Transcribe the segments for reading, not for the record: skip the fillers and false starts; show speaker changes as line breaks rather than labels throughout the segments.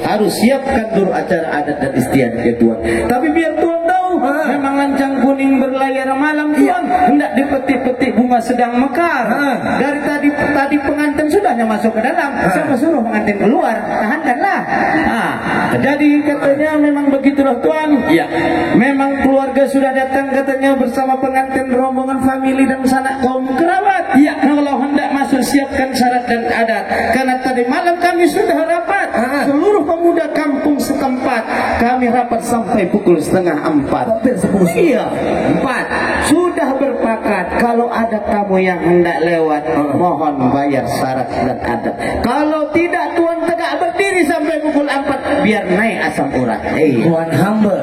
harus siapkan dulu acara adat dan istiadat ya Tuhan. Tapi biar Tuhan tahu, memang lancang kuning berlayar malam Tuhan, hendak dipetik-petik bunga sedang mekar. Dari tadi pengantin sudahnya masuk ke dalam, siapa suruh pengantin keluar? Tahankanlah. Jadi katanya memang begitulah Tuhan. Ya, memang keluarga sudah datang katanya bersama pengantin, rombongan famili dan sanak kaum kerabat. Ya, kalau hendak masuk siapkan syarat dan adat. Karena tadi malam kami sudah rapat, seluruh pemuda kampung setempat. Kami rapat sampai pukul 3:30. Iya, 4. Sudah berpakat kalau ada tamu yang hendak lewat, mohon bayar syarat dan adat. Kalau tidak Tuhan tegak berdiri sampai pukul 4, biar naik asam urat.
Tuhan hamba,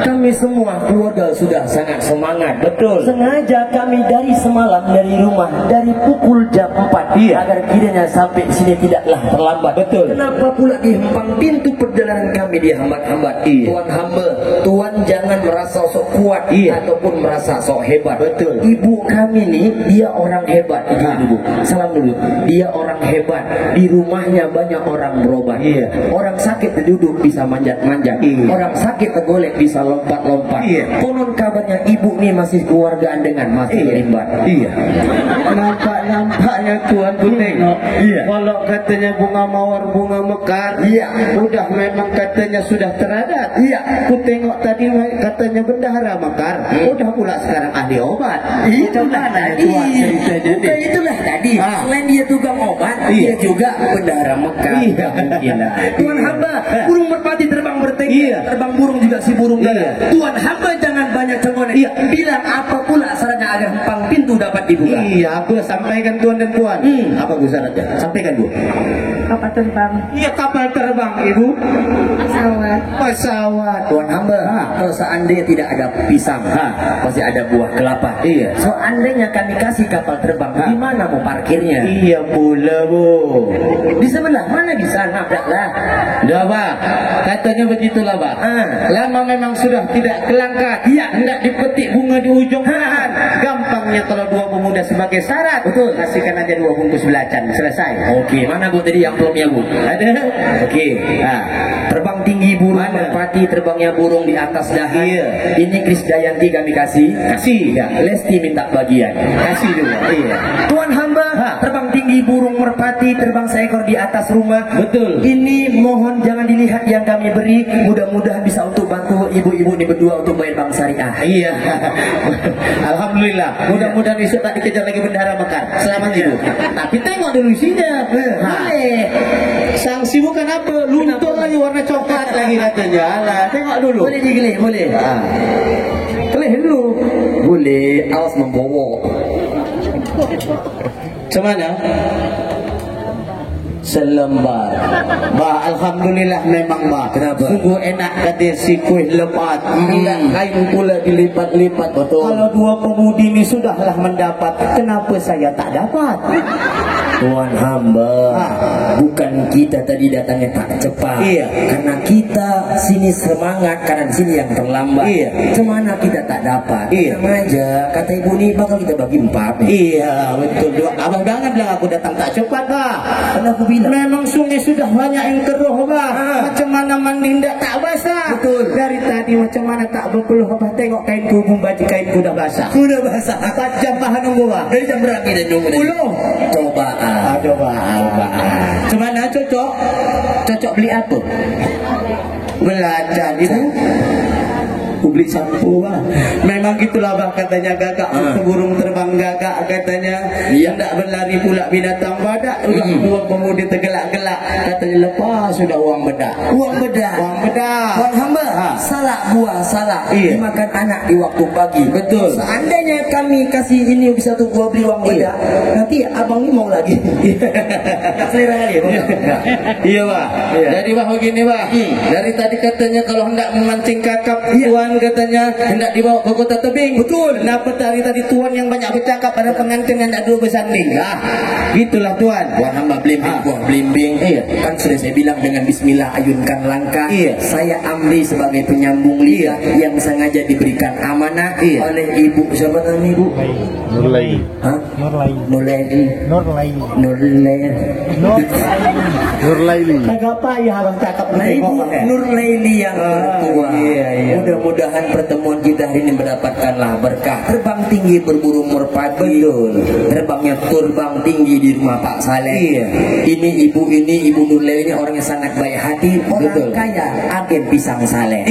kami semua keluarga sudah sangat semangat. Betul. Sengaja kami dari semalam dari rumah dari pukul jam 4 agar kiranya sampai sini tidaklah terlambat.
Betul.
Kenapa pula dihempang pintu perjalanan kami dihambat-hambat? Tuhan hamba, Tuhan jangan merasa sok kuat ataupun merasa sok hebat.
Betul.
Ibu kami nih dia orang hebat. Ibu, salam dulu. Dia orang hebat. Di rumahnya banyak orang berobat. Orang sakit duduk bisa manjat-manjat. Orang sakit tergolek bisa lompat-lompat. Konon kabarnya ibu nih masih keluargaan dengan masih rimbat.
Nampaknya Tuhan ku tengok. Kalau katanya bunga mawar, bunga mekar, udah memang katanya sudah teradat. Ku tengok tadi katanya bendahara mekar, udah pula sekarang ahli obat.
Itulah tadi. Bukan itulah tadi. Selain dia tukang obat, dia juga bendahara mekar. Tuhan hamba, burung merpati terbang bertengger, terbang burung juga si burung gagak. Tuhan hamba jangan banyak cengonek. Bilang apa pula syaratnya agar empang pintu dapat dibuka.
Aku sampaikan Tuhan dan Tuhan. Apa syaratnya? Sampaikan dulu.
Kapal terbang.
Kapal terbang Ibu. Pesawat.
Tuhan hamba, kalau seandainya tidak ada pisang, pasti ada buah kelapa. Seandainya kami kasih kapal terbang, di mana mau parkirnya?
Pula Bu.
Di sebelah mana bisa nabraklah.
Dah Pak, katanya begitulah Pak. Lama memang sudah tidak kelangkat. Hendak dipetik bunga di ujung pohon. Gampangnya kalau dua pemuda sebagai syarat.
Betul.
Kasihkan aja 2 bungkus belacan, selesai.
Oke, mana Bu tadi amplopnya Bu?
Ada.
Oke. Terbang tinggi burung merpati, terbangnya burung di atas dahan. Ini Krisdayanti kami kasih. Lesti minta bagian.
Kasih juga.
Tuhan hamba, terbang tinggi burung merpati, terbang seekor di atas rumah.
Betul.
Ini mohon jangan dilihat yang kami beri. Mudah-mudahan bisa untuk bantu ibu-ibu ini berdua untuk bayar bank syariah.
Alhamdulillah. Mudah-mudahan besok tak dikejar lagi bendahara mekar. Selamat Ibu. Tapi tengok dulu isinya. Boleh. Sanksi bukan apa? Luntur lagi warna coklat lagi katanya. Alah, tengok dulu.
Boleh digelih, boleh.
Kelih dulu.
Boleh. Awas membawa.
Cemana? Selembar. Alhamdulillah memang Kenapa? Sungguh enak kata si kuih lepat. Kain pula dilipat-lipat. Betul. Kalau 2 pemudi ini sudahlah mendapat, kenapa saya tak dapat?
Tuhan hamba, bukan kita tadi datangnya tak cepat. Karena kita sini semangat, karena sini yang terlambat. Cemana kita tak dapat. Sengaja kata ibu ni bakal kita bagi 4.
Betul. Abang jangan bilang aku datang tak cepat
Karena aku bilang
memang sungai sudah banyak yang keruh macam mana mandi tak basah.
Betul.
Dari tadi macam mana tak berpeluh tengok kainku, baju kainku dah basah.
Sudah basah.
4 jam tahan nunggu
Dari jam berapa kita nunggu?
10.
Coba.
Cemana cocok? Cocok beli apa? Belajar Ibu. Beli sampo Memang gitulah katanya gagak. Burung terbang gagak katanya. Tak berlari pula binatang badak. Uang pemuda tergelak-gelak. Katanya lepas sudah uang bedak.
Uang bedak. Tuhan hamba, salah buah salah. Dimakan anak di waktu pagi.
Betul.
Seandainya kami kasih ini bisa tuh gua beli uang bedak, nanti abang ini mau lagi. Tak selera kali.
Pak. Jadi begini Pak. Dari tadi katanya kalau hendak memancing kakap Tuhan tuan katanya hendak dibawa ke kota tebing. Betul. Kenapa tadi tuan yang banyak bercakap pada pengantin yang hendak dua bersanding? Ah, gitulah tuan.
Tuan hamba belimbing, buah belimbing.
Iya.
Kan sudah saya bilang dengan bismillah ayunkan langkah.
Iya.
Saya ambil sebagai penyambung lidah yang sengaja diberikan amanah oleh ibu. Siapa namanya ibu?
Nurlai.
Hah?
Nurlaili. Nurlaili.
Agak payah abang cakap.
Nah ibu Nurlaili yang tua.
Iya.
Mudah-mudahan pertemuan kita hari ini mendapatkanlah berkah. Terbang tinggi berburu merpati. Terbangnya terbang tinggi di rumah Pak Saleh.
Iya.
Ini ibu Nurlaili ini orang yang sangat baik hati. Orang kaya, agen pisang Saleh.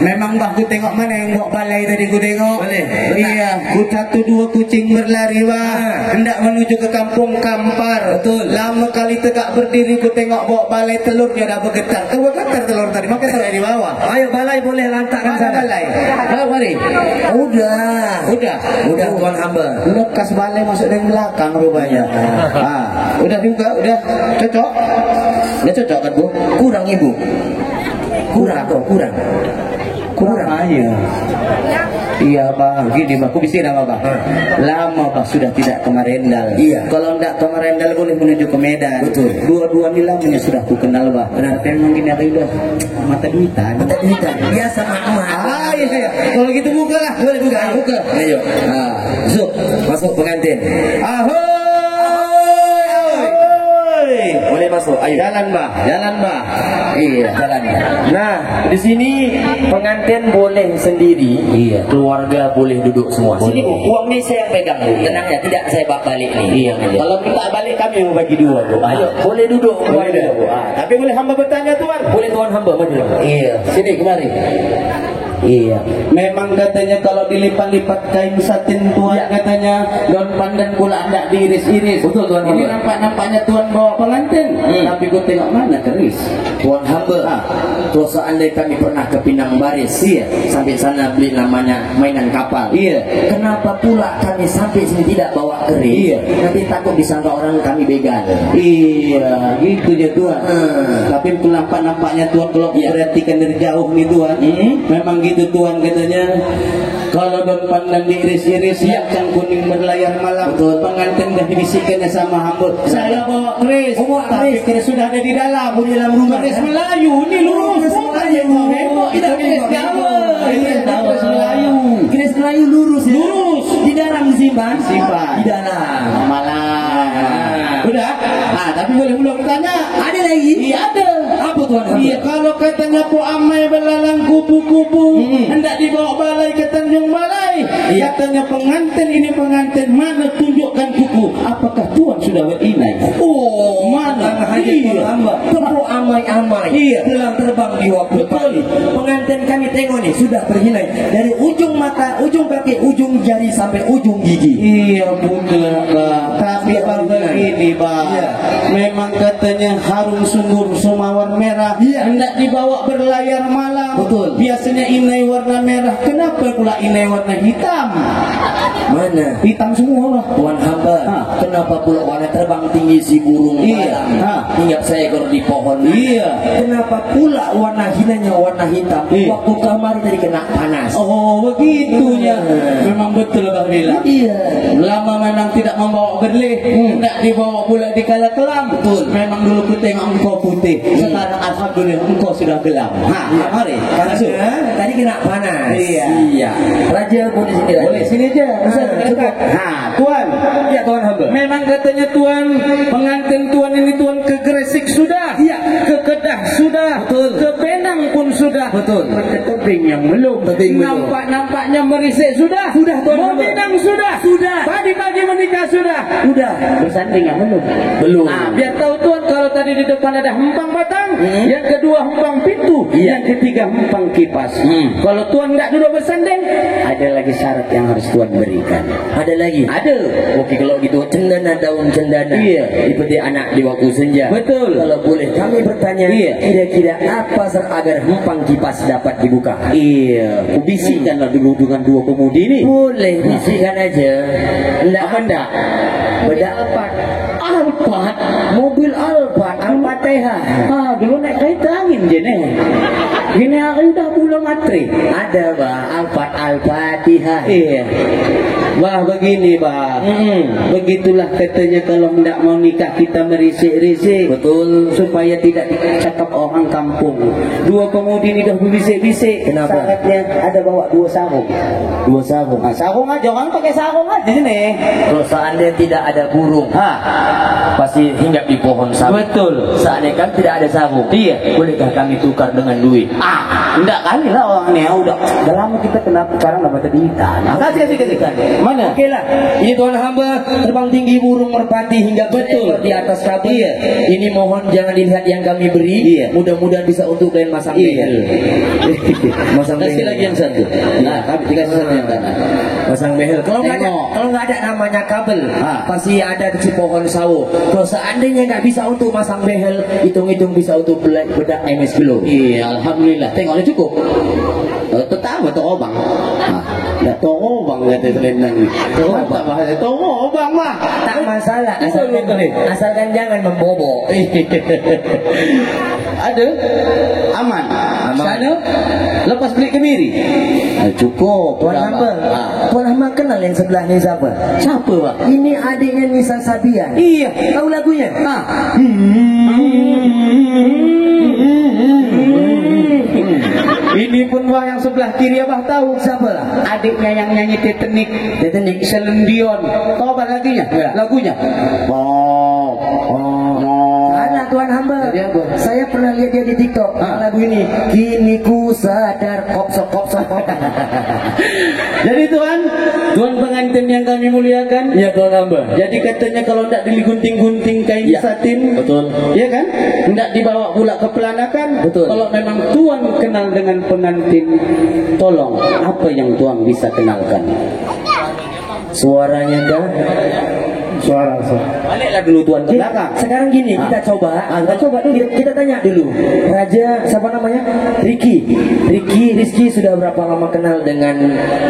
Memang bah ku tengok mana yang bawa balai tadi ku tengok.
Boleh.
Iya, ku satu dua kucing berlari bah. Hendak menuju ke kampung Kampar.
Betul.
Lama kali tegak berdiri ku tengok bawa balai telurnya dah bergetar. Kau bergetar telur tadi, makanya taruh di bawah.
Ayo balai boleh lantakkan
Mana
sana.
balai? Bawa mari.
Udah tuan hamba.
Lekas balai masuk dari belakang rupanya. Udah juga, udah cocok. Udah cocok kan bu?
Kurang ibu. Kurang
aja. Iya bang, gini bang, aku bisa nama bang. Lama bang sudah tidak ke Marendal.
Iya.
Kalau tidak ke Marendal boleh menuju ke Medan.
Betul.
Dua-dua ini lamanya sudah aku kenal bang. Benar. Tapi memang gini aku udah mata duitan.
Biasa mak.
Iya. Kalau gitu buka lah, boleh buka. Buka.
Ayo. Masuk pengantin.
Ahoy.
Boleh masuk. Ayo.
Jalan bang.
Iya, jalan. Nah, di sini pengantin boleh sendiri.
Iya.
Keluarga boleh duduk semua.
Boleh.
Sini Bu, uang ini saya yang pegang Bu. Tenang ya, tidak saya bawa balik nih.
Iya. Kalau minta balik kami mau bagi dua bu.
Ayo, boleh duduk keluarga.
Bu. Tapi boleh hamba bertanya tuan.
Boleh tuan hamba maju.
Iya. Sini kemari. Iya. Memang katanya kalau dilipat-lipat kain satin tuan katanya daun pandan pula tidak diiris-iris.
Betul tuan
Ini
hamba.
nampak-nampaknya tuan bawa pengantin. Tapi gue tengok mana keris.
Tuan hamba. Kalau seandainya kami pernah ke Pinang Baris, sampai sana beli namanya mainan kapal.
Iya.
Kenapa pula kami sampai sini tidak bawa keris?
Iya.
Nanti takut disangka orang kami begal.
Iya, gitu ya tuan. Tapi nampak-nampaknya tuan kalau perhatikan dari jauh nih tuan. Memang gitu tuan katanya. Kalau daun pandan diiris-iris, kacang kuning berlayar malam.
Betul.
Pengantin dah dibisikannya sama hamba. Saya bawa keris. Tapi keris sudah ada di dalam.
Di dalam rumah.
Keris Melayu, ini lurus.
Keris Melayu.
Tidak keris Jawa. Ini keris Melayu.
Keris Melayu lurus ya?
Lurus.
Di dalam disimpan?
Simpan.
Di dalam.
Malah. Udah? Tapi boleh belum bertanya?
Ada lagi?
Iya ada.
Apa tuan hamba?
Iya, kalau katanya po amai belalang kupu-kupu hendak dibawa balai ke Tanjung Balai. Katanya pengantin ini pengantin mana tunjukkan kuku. Apakah tuan sudah berinai? Oh, mana?
Tuan hamba. Kepo amai-amai. Telah terbang di waktu pagi. Pengantin kami tengok nih sudah berinai dari ujung mata, ujung kaki, ujung jari sampai ujung gigi.
Iya betul bang. Tapi bang begini bang. Memang katanya harum sumur sumawar merah. Hendak dibawa berlayar malam.
Betul.
Biasanya inai warna merah. Kenapa pula inai warna hitam?
Mana?
Hitam semua lah.
Tuan hamba. Kenapa pula warna terbang tinggi si burung malam? Hinggap seekor di pohon. Kenapa pula warna hinanya warna hitam? Waktu kamar tadi kena panas.
Oh begitunya. Memang betul bang Bila. Lama memang tidak membawa berleh. Hendak dibawa pula di kala kelam. Betul. Memang dulu ku tengok engkau putih. Sekarang alhamdulillah engkau sudah gelap. Mari.
Tadi kena panas.
Iya.
Raja pun di sini.
Boleh sini aja. Tuan.
Ya tuan hamba.
Memang katanya tuan pengantin tuan ini tuan ke Gresik sudah. Ke Kedah sudah.
Betul.
Ke Penang pun sudah.
Betul.
Ke tebing yang belum. Nampak-nampaknya Merisik sudah.
Sudah tuan hamba.
Minang sudah. Pagi-pagi menikah sudah. Bersanding yang belum. Biar tahu tuan kalau tadi di depan ada hempang batang, yang kedua hempang pintu, yang ketiga hempang kipas. Kalau tuan nggak duduk bersanding, ada lagi syarat yang harus tuan berikan.
Ada lagi?
Ada.
Oke, kalau gitu cendana daun cendana. Seperti anak di waktu senja.
Betul.
Kalau boleh kami bertanya, kira-kira apa agar hempang kipas dapat dibuka?
Kubisikkanlah dulu dengan dua pemudi ini.
Boleh, bisikan aja.
Enggak.
Beda Alphard. Mobil Alphard. Alphard Al-Fatihah.
Dulu naik kereta angin je nih. Gini hari udah pulang matri.
Ada bang, Al-Fatihah.
Iya. Wah begini bah. Begitulah katanya kalau hendak mau nikah kita merisik-risik.
Betul.
Supaya tidak dicakap orang kampung. Dua pemudi ini dah berbisik-bisik.
Kenapa?
Saatnya ada bawa dua sarung.
Dua sarung.
Sarung aja, orang pakai sarung aja nih.
Kalau seandainya tidak ada burung, pasti hinggap di pohon sawi.
Betul.
Seandainya kan tidak ada sarung,
Iya.
bolehkah kami tukar dengan duit?
Enggak kali lah orangnya udah lama kita kenapa sekarang dapat ikan. Kasih. Mana?
Oke lah, ini Tuhan hamba terbang tinggi burung merpati hingga
Betul.
di atas kabel.
Iya.
Ini mohon jangan dilihat yang kami beri.
Iya.
Mudah-mudahan bisa untuk kalian masang
Iya.
behel. Masang
Kasih
behel.
lagi yang satu. Nah, kami dikasih satu yang kanan.
Pasang behel. Kalau
Tengok.
nggak ada namanya kabel,
Ah.
pasti ada di pohon sawo. Kalau seandainya nggak bisa untuk masang behel, hitung-hitung bisa untuk bedak MS Glow.
Iya, alhamdulillah. Tengoknya cukup. Tetap atau obang. Dah obang kata selendang ni. Mantap bahasa obang mah.
Tak masalah,
Betul, betul.
asalkan jangan membobok.
Ada aman.
Aman.
Sana lepas beli kemiri. Cukup.
Tuan hamba, Tuan hamba kenal yang sebelah ni siapa?
Siapa pak?
Ini adiknya Nisa Sabian.
Iya.
Tahu lagunya?
Ini pun wah yang sebelah kiri abah tahu.
Siapa lah?
Adiknya yang nyanyi Titanic.
Titanic.
Celine Dion. Tahu apa lagunya?
Enggak.
Lagunya.
Anak Tuan hamba,
Jadi apa?
saya pernah lihat dia di TikTok lagu ini. Kini ku sadar kop sok.
Jadi Tuhan pengantin yang kami muliakan.
Ya Tuan hamba.
Jadi katanya kalau tidak digunting-gunting kain
Ya,
satin,
betul.
ya kan? Tidak dibawa pula ke pelanakan.
Betul.
Kalau memang Tuhan kenal dengan pengantin, tolong apa yang Tuhan bisa kenalkan?
Suaranya dah.
Suara.
Baliklah dulu Tuhan ke belakang.
Sekarang gini, kita coba dulu, kita tanya dulu. Raja siapa namanya? Rizky sudah berapa lama kenal dengan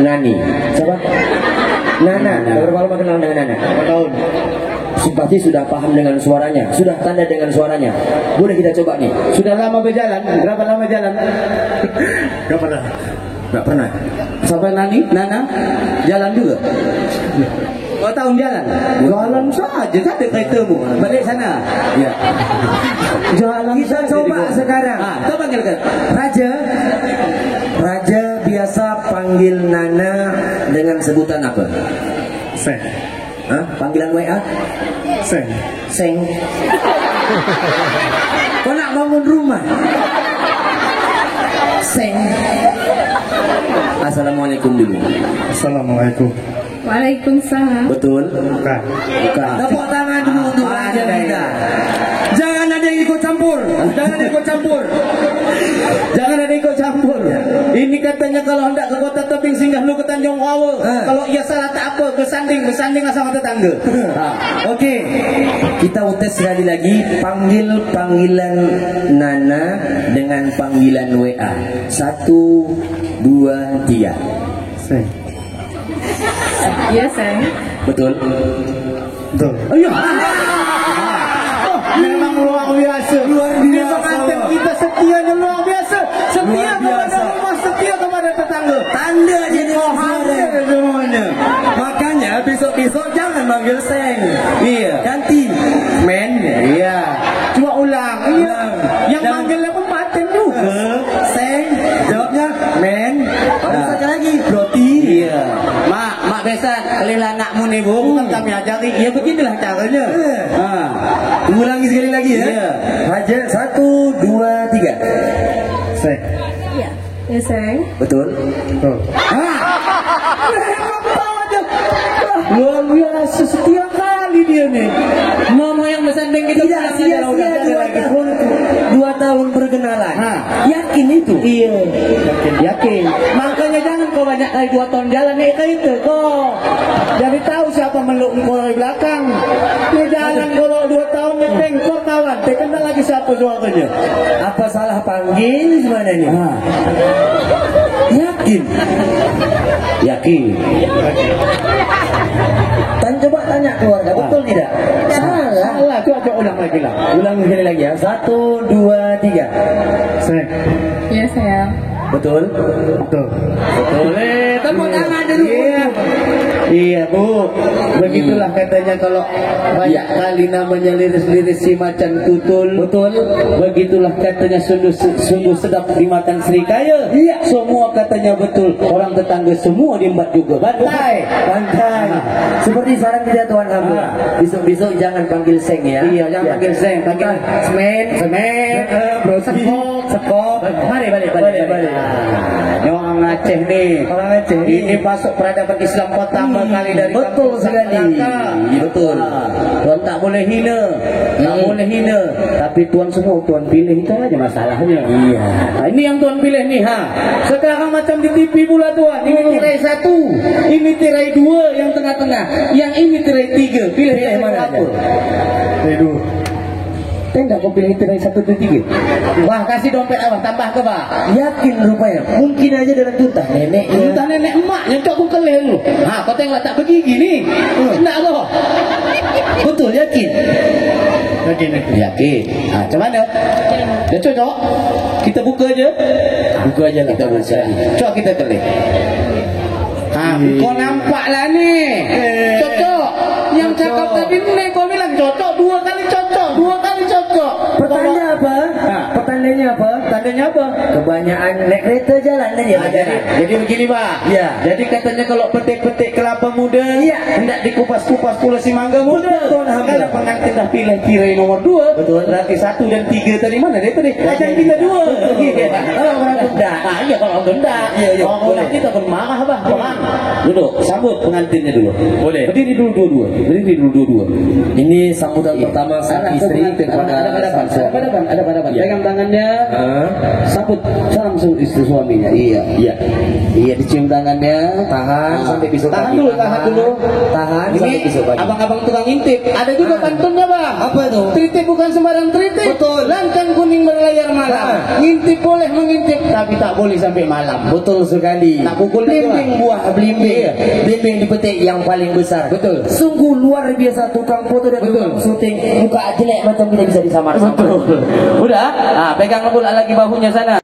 Nani? Siapa? Nana. Berapa lama kenal dengan Nana?
Berapa tahun?
Pasti sudah paham dengan suaranya, sudah tanda dengan suaranya. Boleh kita coba nih.
Sudah lama berjalan? Berapa lama jalan?
Gak pernah.
Nggak pernah.
Sampai Nana jalan juga. 2 tahun jalan. Jalan saja tak ada keretamu. Balik sana.
Ya.
Jalan
Kita
saja
coba
di-
sekarang.
Kita panggilkan.
Raja biasa panggil Nana dengan sebutan apa?
Seng.
Panggilan WA? Seng. Kau nak bangun rumah? Seng. Assalamualaikum dulu.
Assalamualaikum.
Waalaikumsalam.
Betul?
Bukan.
Bukan. Tepuk tangan dulu untuk raja kita. Jangan ada yang ikut campur. Jangan ada yang ikut campur.
Jangan ada ikut campur. Ini katanya kalau hendak ke kota tebing singgah lu ke Tanjung Wawa. Kalau ia salah tak apa, bersanding sama tetangga.
Oke. Kita utes sekali lagi panggilan Nana dengan panggilan WA. 1, 2, 3.
Seng.
Iya, sayang.
Betul?
Betul.
Ayo. Memang luar biasa. Ini pengantin kita setianya luar biasa. Setia
Luar
kepada
biasa.
rumah, setia kepada tetangga.
Tanda jadi
Hampir semuanya.
Makanya besok-besok jangan manggil Seng.
Iya.
Ganti Men.
Iya. Cuma ulang. Iya. Yang
Dan-
manggilnya pun paten juga.
Seng. Jawabnya Men. Baru
Nah.
satu lagi Broti.
Iya. Mak biasa kalilah anakmu nih bu, bukan kami ajari. Ya beginilah caranya.
Ulangi sekali lagi ya.
Iya.
Raja 1, 2, 3.
Seng.
Iya. Iya, sayang.
Betul?
Betul.
Luar biasa, setia kali dia nih. Mama yang bersanding kita
Tidak
pulang
sia-sia
aja, udah ada
2
lagi.
tahun. 2 tahun berkenalan. Yakin itu?
Iya, yakin. Makanya jangan kau banyak kali 2 tahun jalan nih itu kok. Jadi tahu siapa meluk kau dari belakang. Nih jalan kalau 2 tahun nih tengkor kawan. Kenal lagi siapa suaranya.
Apa salah panggil sebenarnya? Yakin?
Yakin.
Coba tanya keluarga, betul tidak? Salah.
Salah tuh ada
ulang lagi lah. Ulang sekali lagi ya. 1, 2, 3.
Seng.
Ya sayang.
Betul?
Betul.
Boleh, tepuk tangan dulu.
Iya Bu, begitulah katanya kalau banyak kali namanya liris-liris si macan tutul.
Betul.
Begitulah katanya sungguh sedap dimakan serikaya.
Iya.
Semua katanya betul. Orang tetangga semua diembat juga. Bantai.
Pantai. Seperti saran kita Tuan hamba. Besok-besok jangan panggil Seng ya.
Iya, jangan panggil Seng, panggil
Semen, bro, sekop. Mari.
Ini orang Aceh nih.
Orang Aceh.
Ini masuk peradaban Islam pertama kali dari
Betul
kampung
sekali.
Melaka.
Betul.
Tuan tak boleh hina. Tak boleh hina. Tapi tuan semua tuan pilih itu aja masalahnya.
Iya.
Nah, ini yang tuan pilih nih ha. Sekarang macam di TV pula tuan. Ini tirai 1, ini tirai 2 yang tengah-tengah. Yang ini tirai 3. Pilih yang mana
aja?
Redu.
Tidak kau pilih tirai 1 dan 3. Wah, kasih dompet abah, tambah ke bah.
Yakin rupanya. Mungkin aja dalam tuntah nenek.
Entah nenek emaknya cok aku kelih lu. Ha, kau tengok tak pergi gini. Enggak kau.
Betul, yakin.
Yakin. Ha, macam mana? Dah cocok? Kita buka aja.
Buka aja lah.
Kita buka. Cok kita kelih. Ha, kau nampak lah ni. Cocok. Yang cakap tadi ni kau bilang cocok 2 kali cocok. 2 kali cocok.
Pertanda apa?
Ha.
Pertandanya apa?
Tandanya apa?
Kebanyakan naik kereta jalan aja.
Jadi begini Pak.
Ya.
Jadi katanya kalau petik-petik kelapa muda,
Ya.
hendak dikupas-kupas pula si mangga muda.
Betul, Alhamdulillah.
Kalau pengantin dah pilih tirai nomor 2,
Betul.
berarti 1 dan 3 tadi mana dia tadi? Ajang kita 2.
Kalau orang rendah.
Iya kalau orang rendah.
Iya,
Orang
boleh.
kita pun marah bah. Orang. Duduk, sambut pengantinnya dulu.
Boleh.
Berdiri dulu dua-dua. Berdiri dulu dua-dua.
Ini sambutan pertama sang istri kepada sang suami.
Ada pada.
Ya.
Pegang tangannya. Sambut salam istri suaminya. Iya. Iya, dicium tangannya.
Tahan sampai besok
Tahan
pagi.
dulu, tahan dulu.
Tahan
Ini
sampai besok pagi.
abang-abang tukang intip. Ada juga pantunnya bang.
Apa tuh?
Tritip bukan sembarang tritip.
Betul.
Lancang kuning berlayar malam. Ngintip boleh mengintip, tapi tak boleh sampai malam.
Betul sekali.
Tak pukul
Belimbing
dia,
buah belimbing.
Iya.
Belimbing dipetik yang paling besar.
Betul.
Sungguh luar biasa tukang foto dan
Betul.
tukang syuting. Muka jelek macam tidak bisa disamar-samar.
Betul. Udah? Ah, pegang pula lagi bahunya sana.